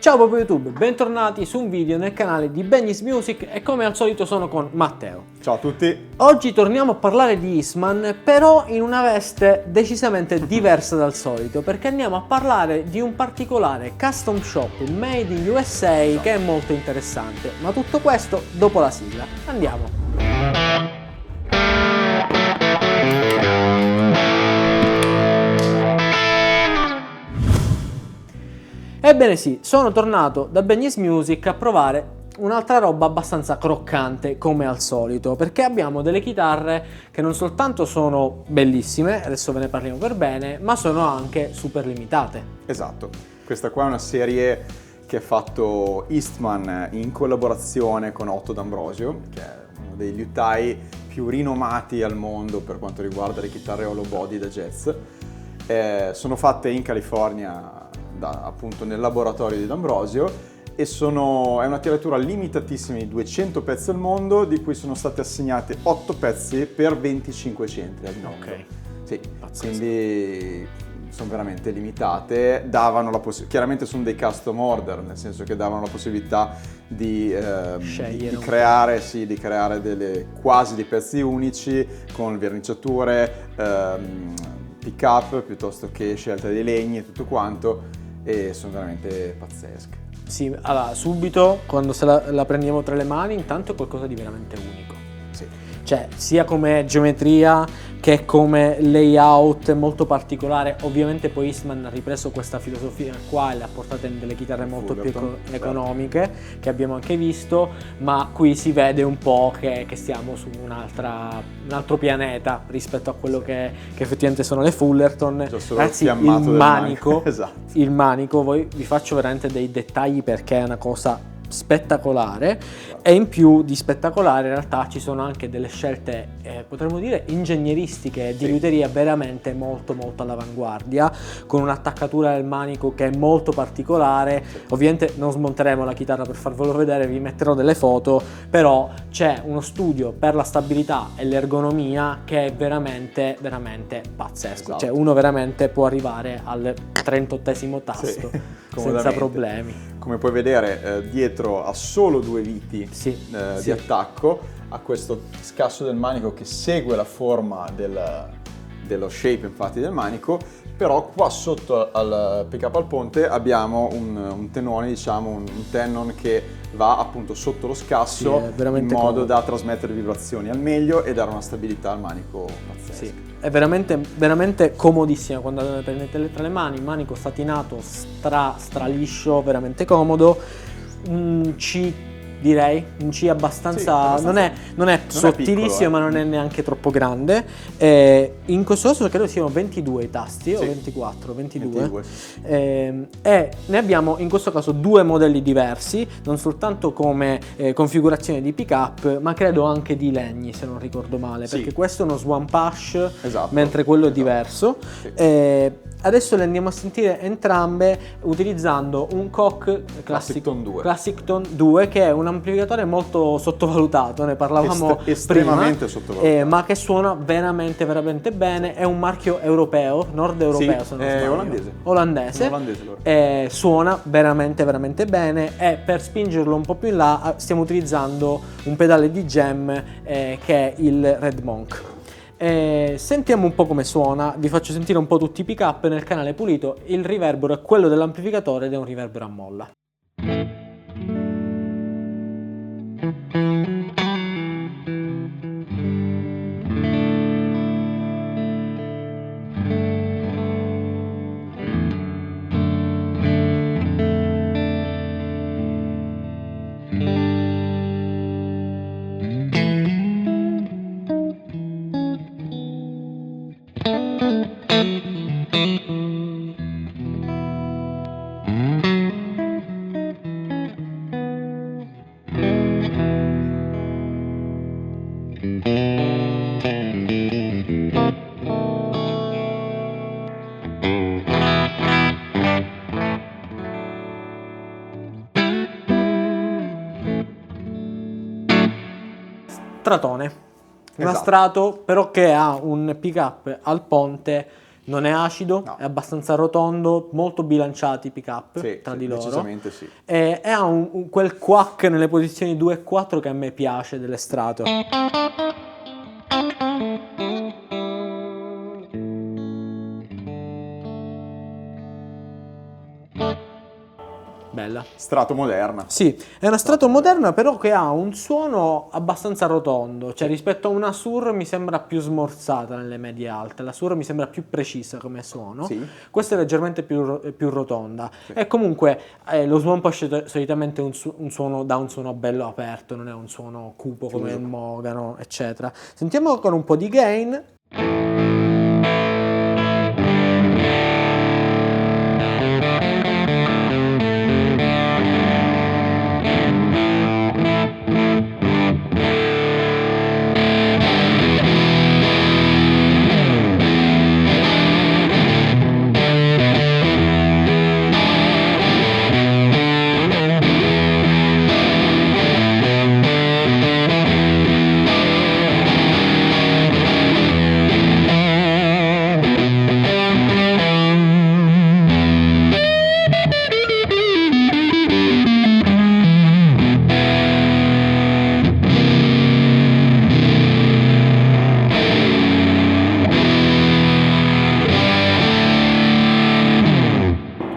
Ciao proprio YouTube, bentornati su un video nel canale di Benny's Music e come al solito sono con Matteo. Ciao a tutti. Oggi torniamo a parlare di Eastman, però in una veste decisamente diversa dal solito, perché andiamo a parlare di un particolare custom shop, il Made in USA, che è molto interessante. Ma tutto questo dopo la sigla. Andiamo! Ebbene sì, sono tornato da Benny's Music a provare un'altra roba abbastanza croccante come al solito, perché abbiamo delle chitarre che non soltanto sono bellissime, adesso ve ne parliamo per bene, ma sono anche super limitate. Esatto, questa qua è una serie che ha fatto Eastman in collaborazione con Otto D'Ambrosio, che è uno dei liutai più rinomati al mondo per quanto riguarda le chitarre hollow body da jazz. Sono fatte in California, appunto nel laboratorio di D'Ambrosio, e è una tiratura limitatissima di 200 pezzi al mondo, di cui sono state assegnate 8 pezzi per 25 centri al mondo. Ok. Sì, Pazzesco. Quindi sono veramente limitate, chiaramente sono dei custom order, nel senso che davano la possibilità di creare quasi dei pezzi unici con verniciature, pick up piuttosto che scelta dei legni e tutto quanto, e sono veramente pazzesche. Sì, allora, subito quando la prendiamo tra le mani, intanto è qualcosa di veramente unico. Sì. Cioè, sia come geometria che come layout molto particolare. Ovviamente poi Eastman ha ripreso questa filosofia qua e l'ha portata in delle chitarre molto più economiche, che abbiamo anche visto, ma qui si vede un po' che stiamo su un altro pianeta rispetto a quello che effettivamente sono le Fullerton. Ragazzi, il manico, esatto. Il manico, voi vi faccio veramente dei dettagli perché è una cosa spettacolare, e in più di spettacolare in realtà ci sono anche delle scelte potremmo dire ingegneristiche di liuteria veramente molto all'avanguardia, con un'attaccatura del manico che è molto particolare. Ovviamente non smonteremo la chitarra per farvelo vedere, vi metterò delle foto, però c'è uno studio per la stabilità e l'ergonomia che è veramente pazzesco. Esatto. Cioè uno veramente può arrivare al 38° tasto senza problemi. Come puoi vedere, dietro ha solo due viti di attacco, ha questo scasso del manico che segue la forma dello shape infatti del manico, però qua sotto al pick up al ponte abbiamo un tenone, diciamo un tenon che va appunto sotto lo scasso, in modo da trasmettere vibrazioni al meglio e dare una stabilità al manico pazzesca. Sì, è veramente comodissima quando la prendete tra le mani, il manico satinato stra liscio, veramente comodo. Un C abbastanza, sì, non è sottilissimo, piccolo, ma non è neanche troppo grande. In questo caso credo siano 22 i tasti, o 24, 22. E ne abbiamo in questo caso due modelli diversi, non soltanto come configurazione di pick up, ma credo anche di legni, se non ricordo male, perché questo è uno Swamp Ash, mentre quello è diverso. Adesso le andiamo a sentire entrambe utilizzando un Koch Classicton 2, che è un amplificatore molto sottovalutato, ne parlavamo estremamente prima, sottovalutato, ma che suona veramente bene. È un marchio europeo, nord europeo, se non sbaglio. Olandese. Suona veramente bene, e per spingerlo un po' più in là stiamo utilizzando un pedale di Gem che è il Red Monk. Sentiamo un po' come suona, vi faccio sentire un po' tutti i pick up nel canale pulito. Il riverbero è quello dell'amplificatore ed è un riverbero a molla. Stratone, una Strato però che ha un pick up al ponte non è acido, No. è abbastanza rotondo, molto bilanciati i pick-up tra di loro. Decisamente sì. E ha quel quack nelle posizioni 2 e 4 che a me piace dell'Strato. Bella. Strato moderna. Sì, è una Strato moderna però che ha un suono abbastanza rotondo, cioè rispetto a una Sur mi sembra più smorzata nelle medie alte, la Sur mi sembra più precisa come suono, Sì. questa è leggermente più rotonda e comunque lo Swampwash solitamente un suono, dà un suono bello aperto, non è un suono cupo come il Mogano, eccetera. Sentiamo con un po' di gain.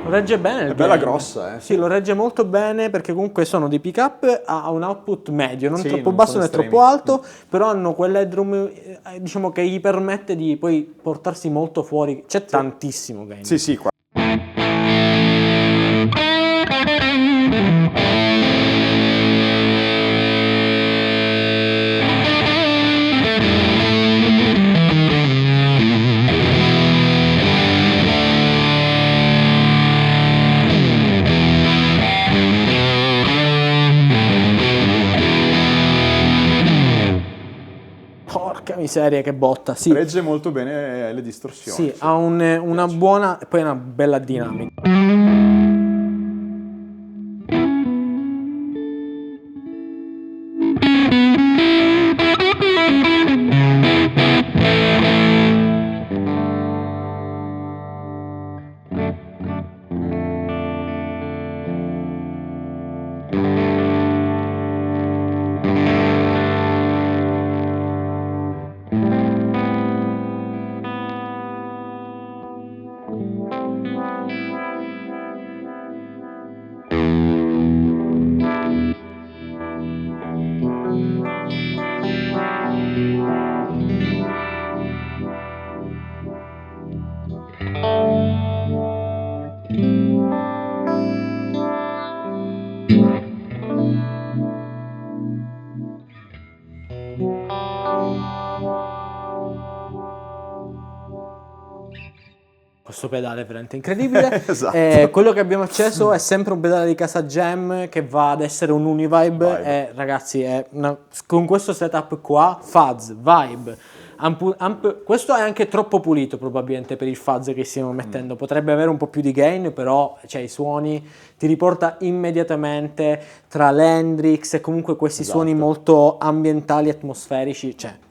Regge bene. È bella grossa, Sì, lo regge molto bene perché comunque sono dei pick-up a un output medio, non Sì, troppo non basso sono né estremi. troppo alto, però hanno quell'headroom diciamo che gli permette di poi portarsi molto fuori. C'è tantissimo gain. Sì, qua. Porca miseria, che botta, sì. Regge molto bene le distorsioni. Sì, ha una buona e poi una bella dinamica. Questo pedale è veramente incredibile. Esatto. Quello che abbiamo acceso è sempre un pedale di casa Jam che va ad essere un Univibe e ragazzi con questo setup qua fuzz, vibe, questo è anche troppo pulito probabilmente per il fuzz che stiamo mettendo, potrebbe avere un po' più di gain, però cioè, i suoni ti riporta immediatamente tra l'Hendrix e comunque questi suoni molto ambientali, atmosferici, cioè.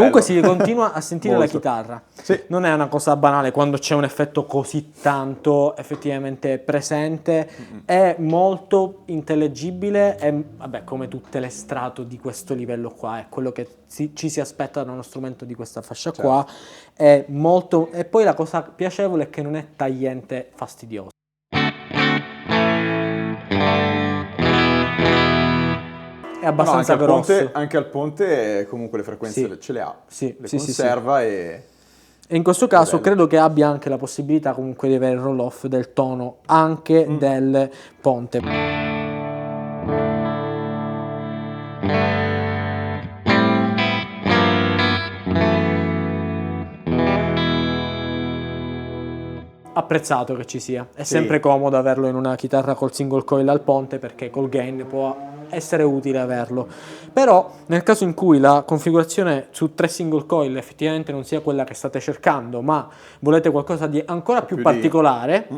Comunque si continua a sentire la chitarra. Sì. Non è una cosa banale quando c'è un effetto così tanto effettivamente presente. È molto intellegibile e vabbè, come tutte le strato di questo livello qua, è quello che ci si aspetta da uno strumento di questa fascia qua. È molto, e poi la cosa piacevole è che non è tagliente fastidioso. È abbastanza grosso. Anche al ponte comunque le frequenze ce le ha, le conserva. E in questo caso credo che abbia anche la possibilità comunque di avere il roll off del tono anche del ponte. Apprezzato che ci sia, è sempre comodo averlo in una chitarra col single coil al ponte, perché col gain può essere utile averlo. Però nel caso in cui la configurazione su 3 single coil effettivamente non sia quella che state cercando, ma volete qualcosa di ancora più particolare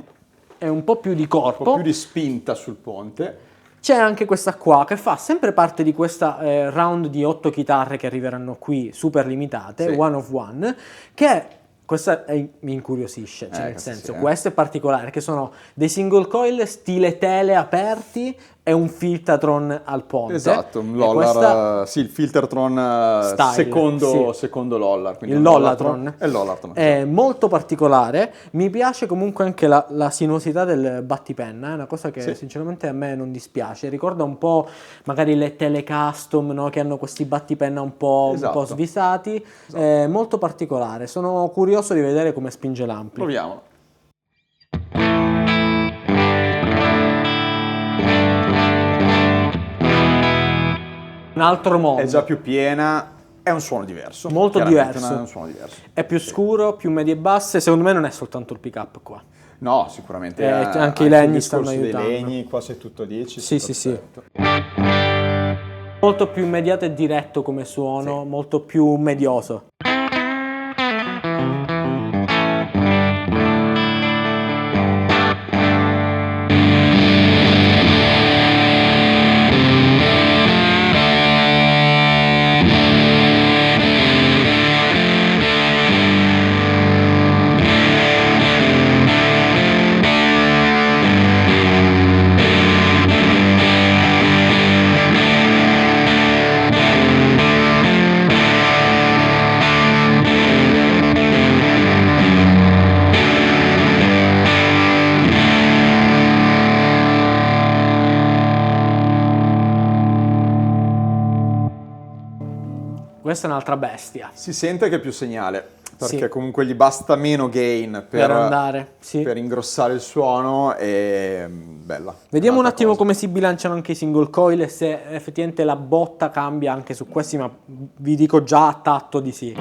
e un po' più di corpo, un po' più di spinta sul ponte, c'è anche questa qua che fa sempre parte di questa round di 8 chitarre che arriveranno qui super limitate, one of one, che questa mi incuriosisce, cioè nel senso, questo è particolare, che sono dei single coil stile tele aperti e un Filtertron al ponte. Esatto, un Lollar, il Filtertron style, secondo Lollar. Il Lollatron. È il Lollatron. È molto particolare, mi piace comunque anche la sinuosità del battipenna, è una cosa che sinceramente a me non dispiace, ricorda un po' magari le tele custom, no? Che hanno questi battipenna un po' svisati, molto particolare, sono curioso di vedere come spinge l'ampli. Proviamo. Un altro mondo. È già più piena, è un suono diverso. Molto diverso. È un suono diverso. È più scuro, più medie e basse, secondo me non è soltanto il pick up qua. No, sicuramente. Anche i legni stanno aiutando. Dei legni, qua sei tutto 10. Sì. Molto più immediato e diretto come suono, molto più medioso. Questa è un'altra bestia. Si sente che è più segnale, perché comunque gli basta meno gain per andare, per ingrossare il suono, e bella. Vediamo un attimo come si bilanciano anche i single coil e se effettivamente la botta cambia anche su questi, ma vi dico già a tatto di sì.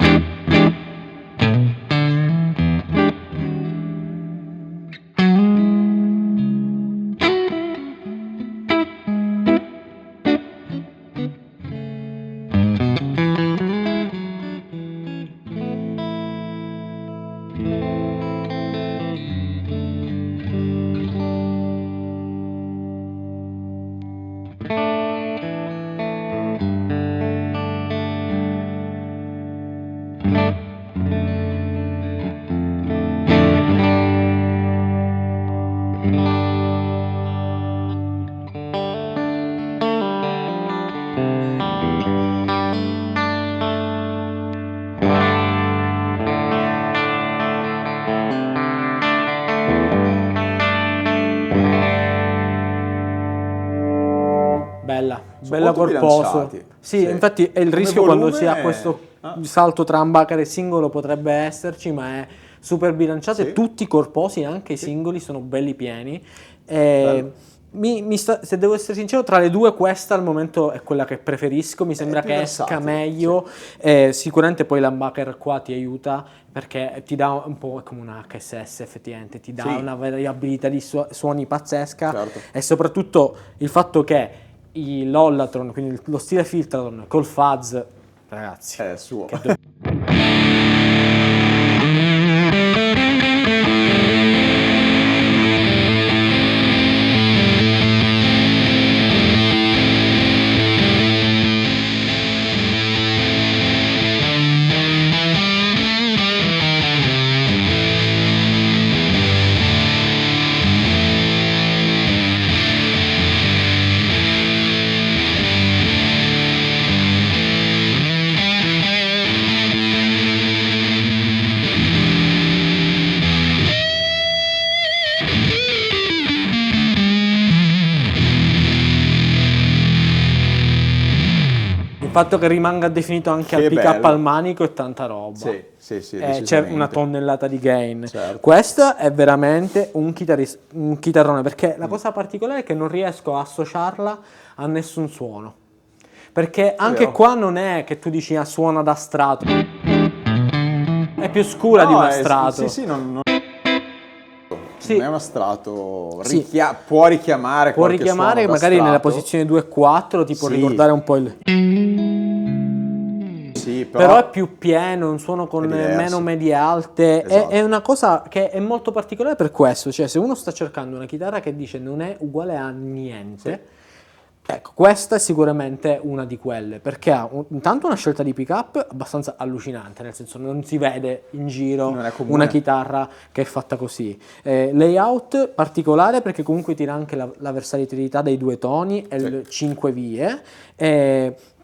Bella corposo. Sì, infatti è il rischio quando si ha questo salto tra humbucker e singolo, potrebbe esserci, ma è super bilanciato e tutti corposi, anche i singoli sono belli pieni. Se devo essere sincero, tra le due questa al momento è quella che preferisco, mi sembra che esca meglio. Sicuramente poi l'humbucker qua ti aiuta, perché ti dà un po' come una HSS, effettivamente ti dà una variabilità di suoni pazzesca, e soprattutto il fatto che i Lollatron, quindi lo stile Filtertron col fuzz, ragazzi, è suo. fatto che rimanga definito anche al pick up al manico è tanta roba. Sì, c'è una tonnellata di gain. Certo. Questo è veramente un chitarrone, perché la cosa particolare è che non riesco a associarla a nessun suono. Perché anche qua non è che tu dici suona da strato, è più scura di una strato. Non è uno strato, può richiamare magari strato. Nella posizione 2-4 ti può ricordare un po' il... però è più pieno, un suono con meno medie alte, è una cosa che è molto particolare per questo, cioè se uno sta cercando una chitarra che dice non è uguale a niente, ecco, questa è sicuramente una di quelle, perché ha intanto una scelta di pick up abbastanza allucinante, nel senso non si vede in giro una chitarra che è fatta così. Layout particolare perché comunque tira anche la versatilità dei 2 toni e le 5 vie.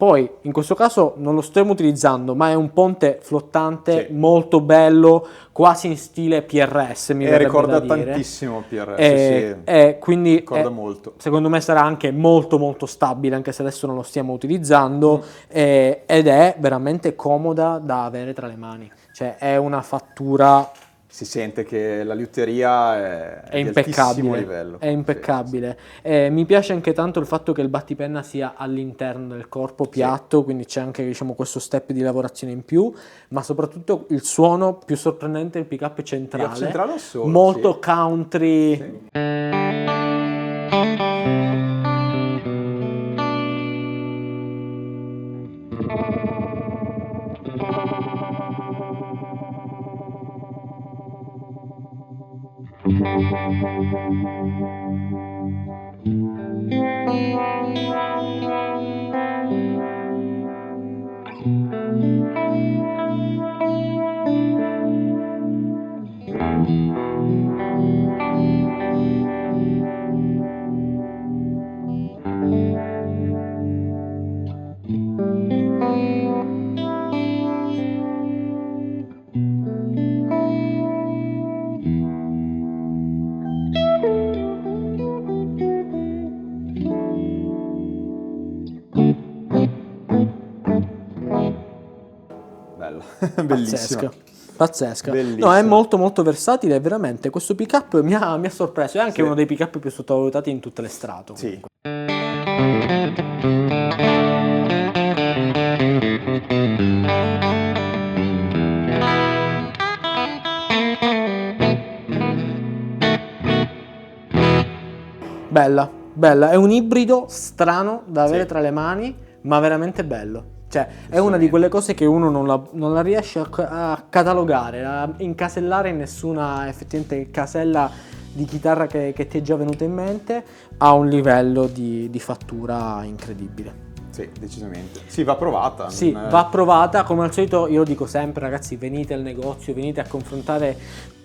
Poi in questo caso non lo stiamo utilizzando, ma è un ponte flottante molto bello, quasi in stile PRS, mi verrebbe ricorda da dire. Tantissimo PRS, quindi ricorda molto. Secondo me sarà anche molto molto stabile, anche se adesso non lo stiamo utilizzando, ed è veramente comoda da avere tra le mani, cioè è una fattura... Si sente che la liutteria è impeccabile, livello. È impeccabile. Mi piace anche tanto il fatto che il battipenna sia all'interno del corpo piatto, quindi c'è anche, diciamo, questo step di lavorazione in più, ma soprattutto il suono più sorprendente, il pick up centrale, molto country. Bellissima. Pazzesca. No, è molto molto versatile, veramente. Questo pick up mi ha sorpreso. È anche uno dei pick up più sottovalutati in tutte le strato. Sì. Bella. È un ibrido strano da avere tra le mani, ma veramente bello. Cioè, è una di quelle cose che uno non la riesce a catalogare, a incasellare in nessuna effettivamente casella di chitarra che ti è già venuta in mente. Ha un livello di fattura incredibile. Sì, decisamente. Sì, va provata. Sì, va provata. Come al solito io lo dico sempre, ragazzi, venite al negozio, venite a confrontare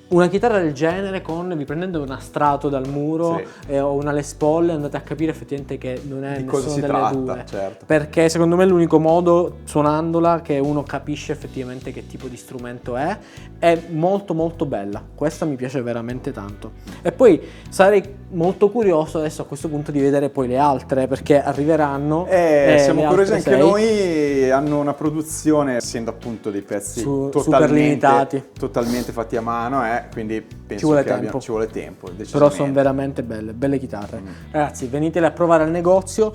una chitarra del genere vi prendete una strato dal muro o una Les Paul e andate a capire effettivamente che non è nessuna delle due. Certo. Perché secondo me è l'unico modo, suonandola, che uno capisce effettivamente che tipo di strumento è. È molto molto bella, questa mi piace veramente tanto. E poi sarei molto curioso adesso a questo punto di vedere poi le altre, perché arriveranno. Siamo curiosi anche noi, hanno una produzione, essendo appunto dei pezzi super limitati, totalmente fatti a mano, quindi penso ci vuole tempo. Però sono veramente belle chitarre. Ragazzi, venitele a provare al negozio.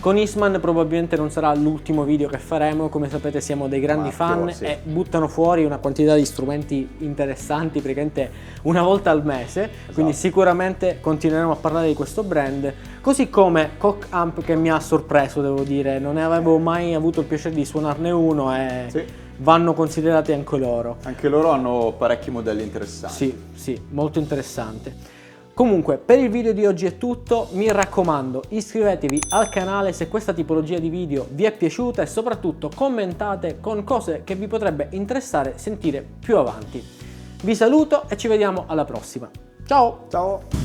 Con Eastman probabilmente non sarà l'ultimo video che faremo, come sapete siamo dei grandi fan e buttano fuori una quantità di strumenti interessanti praticamente una volta al mese, quindi sicuramente continueremo a parlare di questo brand, così come Koch Amp, che mi ha sorpreso, devo dire, non ne avevo mai avuto il piacere di suonarne uno e vanno considerati anche loro. Anche loro hanno parecchi modelli interessanti. Sì, molto interessante. Comunque, per il video di oggi è tutto, mi raccomando iscrivetevi al canale se questa tipologia di video vi è piaciuta e soprattutto commentate con cose che vi potrebbe interessare sentire più avanti. Vi saluto e ci vediamo alla prossima. Ciao! Ciao!